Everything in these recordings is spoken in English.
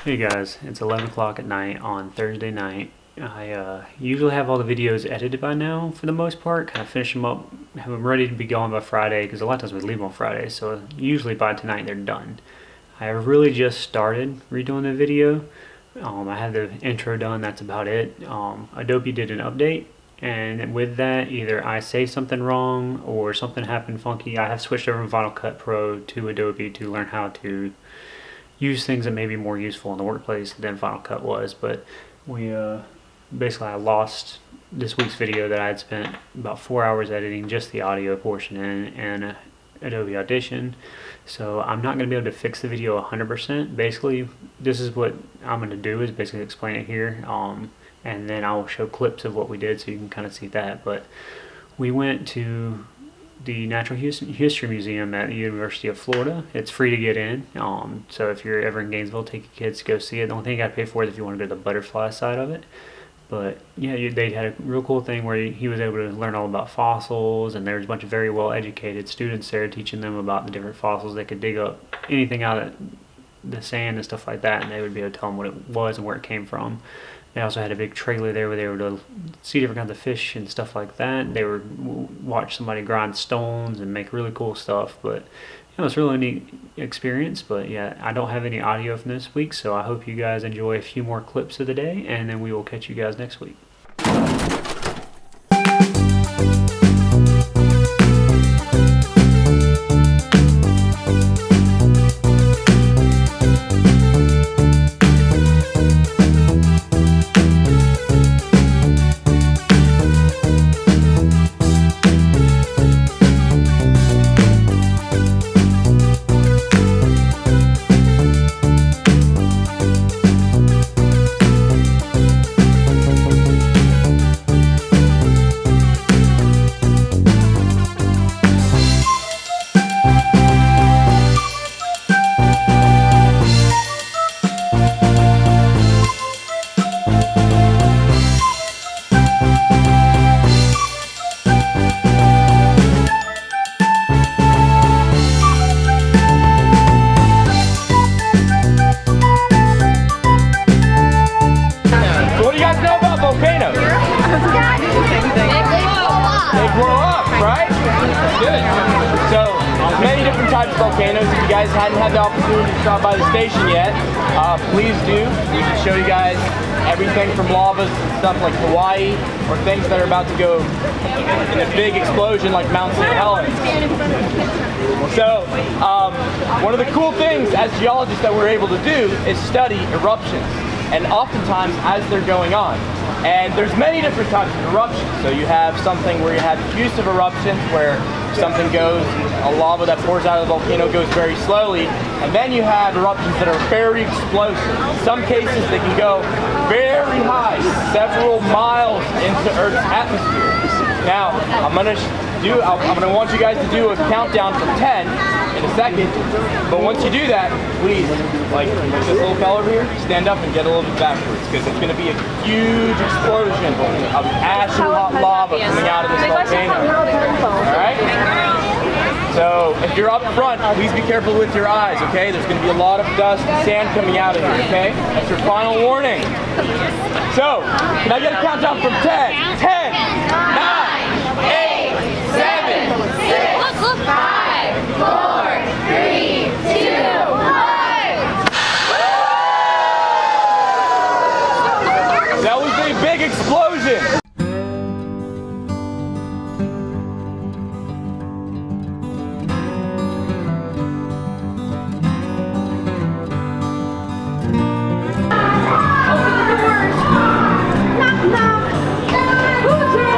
Hey guys, it's 11 o'clock at night on Thursday night. I usually have all the videos edited by now for the most part, kind of finish them up, have them ready to be going by Friday, because a lot of times we leave them on Friday, so usually by tonight they're done. I really just started redoing the video. I had the intro done, that's about it. Adobe did an update, and with that either I say something wrong or something happened funky. I have switched over from Final Cut Pro to Adobe to learn how to use things that may be more useful in the workplace than Final Cut was, but we basically I lost this week's video that I had spent about 4 hours editing just the audio portion in Adobe Audition. So I'm not going to be able to fix the video 100%. Basically, this is what I'm going to do, is basically explain it here, and then I will show clips of what we did so you can kind of see that. But we went to the Natural History Museum at the University of Florida. It's free to get in, so if you're ever in Gainesville, take your kids to go see it. The only thing you gotta pay for is if you want to go to the butterfly side of it. But yeah, they had a real cool thing where he was able to learn all about fossils, and there was a bunch of very well educated students there teaching them about the different fossils. They could dig up anything out of the sand and stuff like that, and they would be able to tell them what it was and where it came from. They also had a big trailer there where they were able to see different kinds of fish and stuff like that. They were watch somebody grind stones and make really cool stuff. But it's a really neat experience. But yeah, I don't have any audio from this week, so I hope you guys enjoy a few more clips of the day, and then we will catch you guys next week. Many different types of volcanoes. If you guys hadn't had the opportunity to stop by the station yet, please do. We can show you guys everything from lavas and stuff like Hawaii, or things that are about to go in a big explosion like Mount St. Helens. So one of the cool things as geologists that we're able to do is study eruptions, and oftentimes as they're going on. And there's many different types of eruptions. So you have something where you have effusive eruptions, where something goes, a lava that pours out of the volcano goes very slowly, and then you have eruptions that are very explosive. In some cases they can go very high, several miles into Earth's atmosphere. Now, I'm gonna want you guys to do a countdown from 10 in a second, but once you do that, please, like this little fella over here, stand up and get a little bit backwards, because it's gonna be a huge explosion of ash and hot lava coming out of this volcano. Alright? So, if you're up front, please be careful with your eyes, okay? There's gonna be a lot of dust and sand coming out of here, okay? That's your final warning. So, can I get a countdown from 10? 10, 9, 8, 7, 6, 5, 4, 3, 2, 1. That was a big explosion. Knock, knock. Who's there?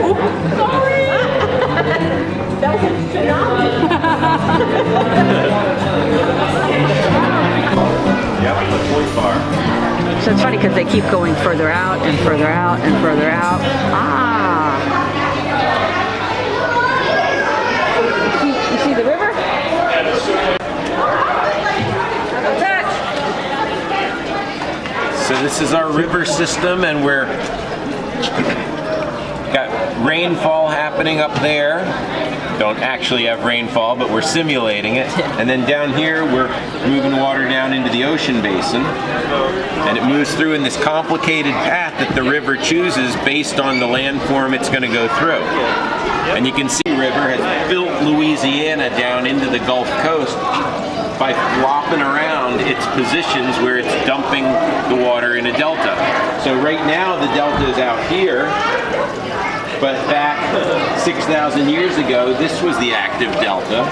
Sorry. That was a tsunami. Yep, the point bar. So it's funny because they keep going further out and further out and further out. Ah. You see the river? So this is our river system, and we're got rainfall happening up there. Don't actually have rainfall, but we're simulating it. And then down here, we're moving water down into the ocean basin. And it moves through in this complicated path that the river chooses based on the landform it's going to go through. And you can see the river has built Louisiana down into the Gulf Coast by flopping around its positions where it's dumping the water in a delta. So right now, the delta is out here. But back 6,000 years ago, this was the active delta.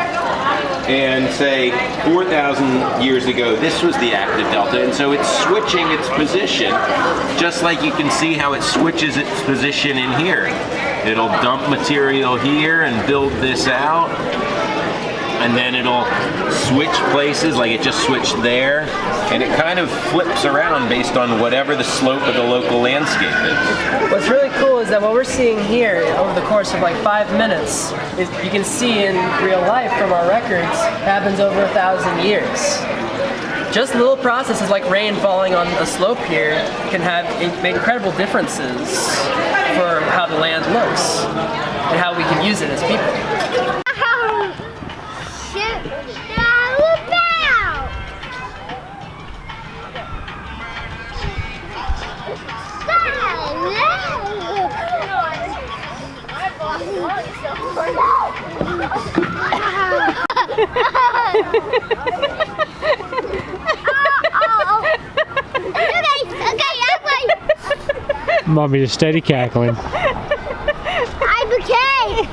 And say 4,000 years ago, this was the active delta. And so it's switching its position, just like you can see how it switches its position in here. It'll dump material here and build this out. And then it'll switch places, like it just switched there. And it kind of flips around based on whatever the slope of the local landscape is. What's really cool is that what we're seeing here over the course of like 5 minutes is you can see in real life from our records happens over 1,000 years. Just little processes like rain falling on a slope here can make incredible differences for how the land looks and how we can use it as people. Mommy just steady cackling. I'm okay.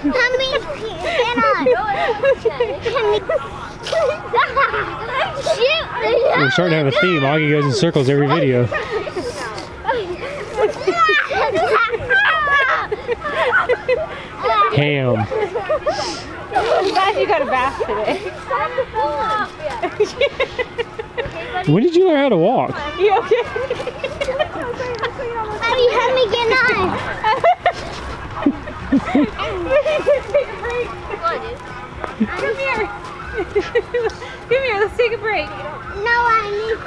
Mommy, We're starting to have a theme. Augie goes in circles every video. Ham. I'm glad you got a bath today. When did you learn how to walk? You okay? Daddy, help me get on. Come here. Come here, let's take a break. No, I need